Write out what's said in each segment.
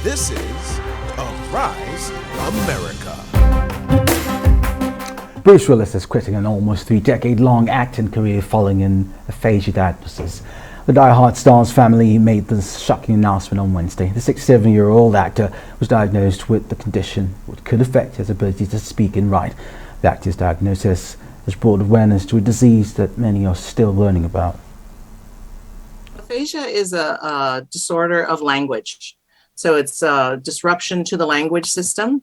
This is Arise America. Bruce Willis is quitting an almost 3-decade-long acting career following an aphasia diagnosis. The Die Hard star's family made this shocking announcement on Wednesday. The 67-year-old actor was diagnosed with the condition, which could affect his ability to speak and write. The actor's diagnosis has brought awareness to a disease that many are still learning about. Aphasia is a disorder of language. So it's a disruption to the language system.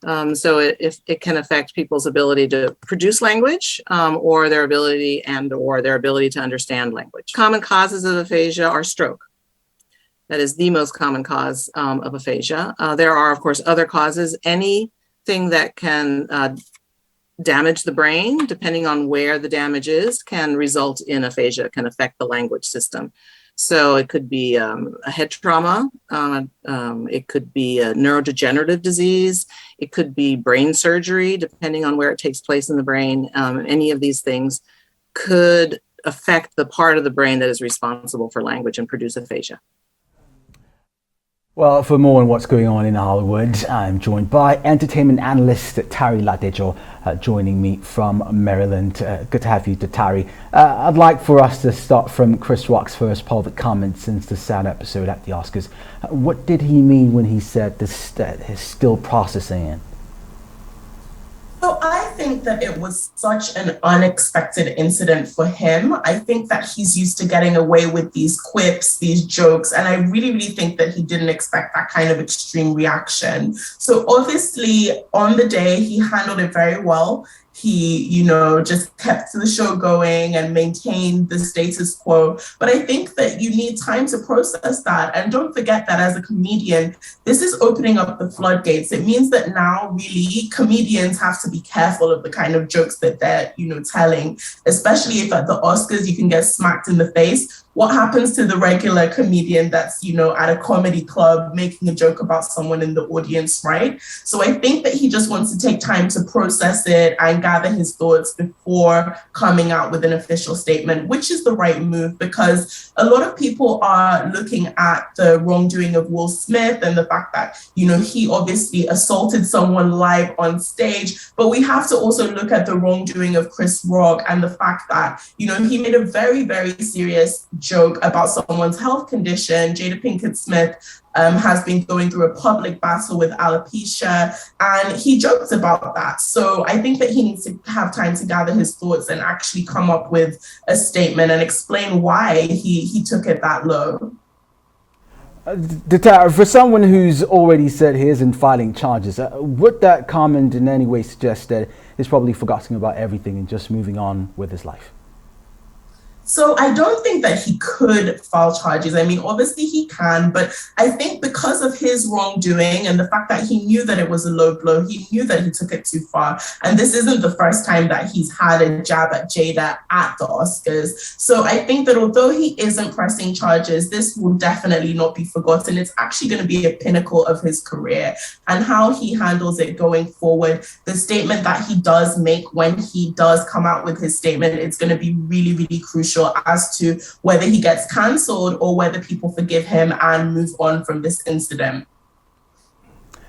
So it can affect people's ability to produce language or their ability to understand language. Common causes of aphasia are stroke. That is the most common cause of aphasia. There are, of course, other causes. Anything that can damage the brain, depending on where the damage is, can result in aphasia, can affect the language system. So it could be a head trauma, it could be a neurodegenerative disease, it could be brain surgery, depending on where it takes place in the brain. Any of these things could affect the part of the brain that is responsible for language and produce aphasia. Well, for more on what's going on in Hollywood, I'm joined by entertainment analyst Datari Ladejo, joining me from Maryland. Good to have you, Datari. I'd like for us to start from Chris Rock's first public comment since the sad episode at the Oscars. What did he mean when he said this is still processing it? So I think that it was such an unexpected incident for him. I think that he's used to getting away with these quips, these jokes, and I really, really think that he didn't expect that kind of extreme reaction. So obviously on the day, he handled it very well. He, just kept the show going and maintained the status quo. But I think that you need time to process that. And don't forget that as a comedian, this is opening up the floodgates. It means that now really comedians have to be careful of the kind of jokes that they're, telling, especially if at the Oscars you can get smacked in the face. What happens to the regular comedian that's, at a comedy club making a joke about someone in the audience, right? So I think that he just wants to take time to process it and gather his thoughts before coming out with an official statement, which is the right move because a lot of people are looking at the wrongdoing of Will Smith and the fact that, he obviously assaulted someone live on stage, but we have to also look at the wrongdoing of Chris Rock and the fact that, he made a very, very serious joke about someone's health condition. Jada Pinkett Smith has been going through a public battle with alopecia, and he jokes about that. So I think that he needs to have time to gather his thoughts and actually come up with a statement and explain why he took it that low. For someone who's already said he isn't filing charges, would that comment in any way suggest that he's probably forgotten about everything and just moving on with his life? So I don't think that he could file charges. I mean, obviously he can, but I think because of his wrongdoing and the fact that he knew that it was a low blow, he knew that he took it too far. And this isn't the first time that he's had a jab at Jada at the Oscars. So I think that although he isn't pressing charges, this will definitely not be forgotten. It's actually going to be a pinnacle of his career and how he handles it going forward. The statement that he does make when he does come out with his statement, it's going to be really, really crucial as to whether he gets cancelled or whether people forgive him and move on from this incident.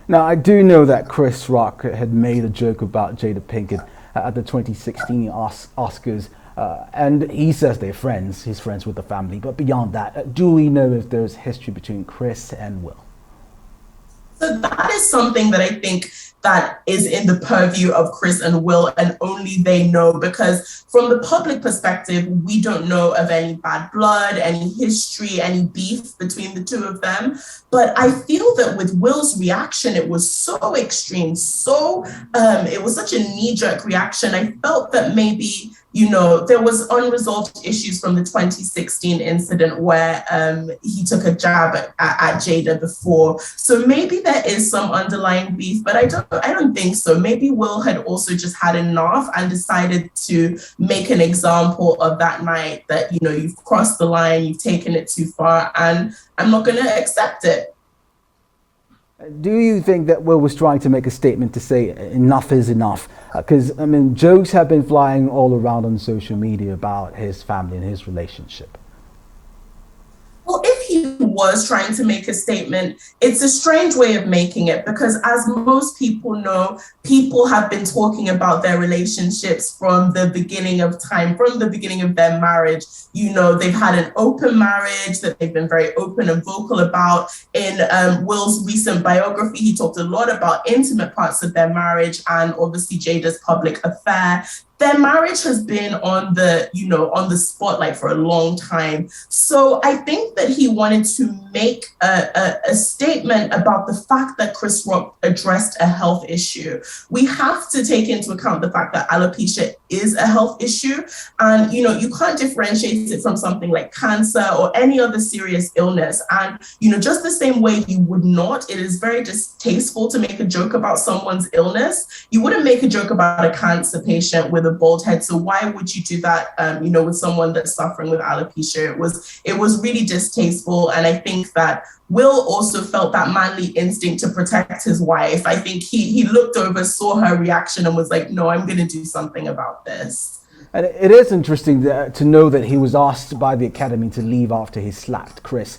Now, I do know that Chris Rock had made a joke about Jada Pinkett at the 2016 Oscars, and he says they're friends, he's friends with the family. But beyond that, do we know if there's history between Chris and Will? So that is something that I think that is in the purview of Chris and Will, and only they know, because from the public perspective, we don't know of any bad blood, any history, any beef between the two of them. But I feel that with Will's reaction, it was so extreme, it was such a knee-jerk reaction. I felt that maybe, there was unresolved issues from the 2016 incident where he took a jab at Jada before. So maybe there is some underlying beef, but I don't think so. Maybe Will had also just had enough and decided to make an example of that night that, you've crossed the line, you've taken it too far, and I'm not going to accept it. Do you think that Will was trying to make a statement to say enough is enough? Because, jokes have been flying all around on social media about his family and his relationship. Well, if he was trying to make a statement, it's a strange way of making it, because as most people know, people have been talking about their relationships from the beginning of time, from the beginning of their marriage. You know, they've had an open marriage that they've been very open and vocal about. In Will's recent biography, he talked a lot about intimate parts of their marriage and obviously Jada's public affair. Their marriage has been on the, on the spotlight for a long time. So I think that he wanted to make a statement about the fact that Chris Rock addressed a health issue. We have to take into account the fact that alopecia is a health issue. And, you can't differentiate it from something like cancer or any other serious illness. And, just the same way you would not, it is very distasteful to make a joke about someone's illness. You wouldn't make a joke about a cancer patient with a bald head. So why would you do that, with someone that's suffering with alopecia? It was really distasteful. And I think that Will also felt that manly instinct to protect his wife. I think he looked over, saw her reaction and was like, no, I'm going to do something about this. And it is interesting to know that he was asked by the Academy to leave after he slapped Chris,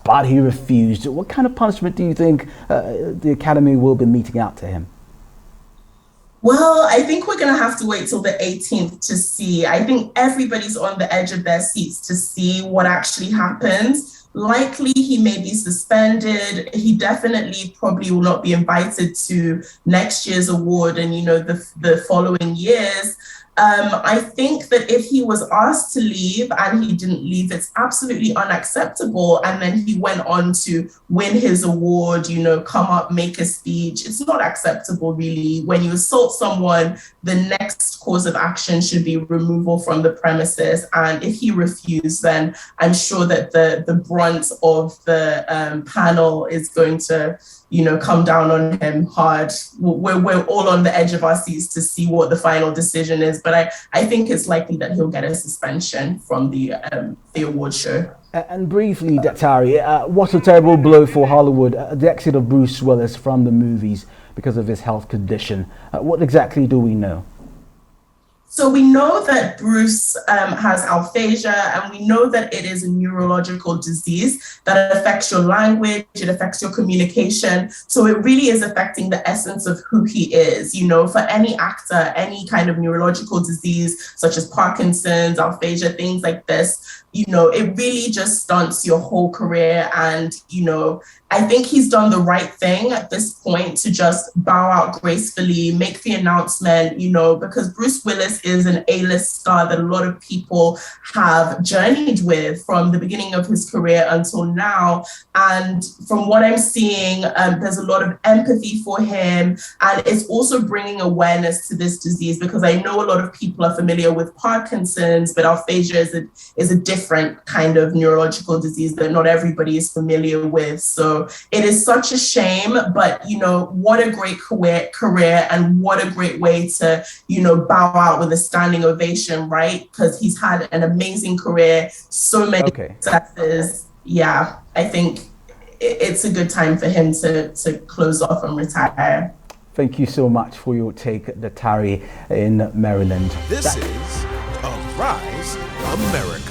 but he refused. What kind of punishment do you think the Academy will be meting out to him? Well, I think we're going to have to wait till the 18th to see. I think everybody's on the edge of their seats to see what actually happens. Likely he may be suspended. He definitely probably will not be invited to next year's award and, the following years. I think that if he was asked to leave and he didn't leave, it's absolutely unacceptable. And then he went on to win his award, come up, make a speech. It's not acceptable, really. When you assault someone, the next course of action should be removal from the premises. And if he refused, then I'm sure that the brunt of the panel is going to come down on him hard. We're all on the edge of our seats to see what the final decision is. But I think it's likely that he'll get a suspension from the award show. And briefly, Datari, what a terrible blow for Hollywood, the exit of Bruce Willis from the movies because of his health condition. What exactly do we know? So we know that Bruce has aphasia, and we know that it is a neurological disease that affects your language, it affects your communication. So it really is affecting the essence of who he is. For any actor, any kind of neurological disease, such as Parkinson's, aphasia, things like this, it really just stunts your whole career. And, I think he's done the right thing at this point to just bow out gracefully, make the announcement, because Bruce Willis is an A-list star that a lot of people have journeyed with from the beginning of his career until now. And from what I'm seeing, there's a lot of empathy for him. And it's also bringing awareness to this disease, because I know a lot of people are familiar with Parkinson's, but aphasia is a different kind of neurological disease that not everybody is familiar with. So it is such a shame, but, what a great career and what a great way to, bow out with a standing ovation, right? Because he's had an amazing career, so many successes. Yeah, I think it's a good time for him to close off and retire. Thank you so much for your take, Datari in Maryland. This is Arise America.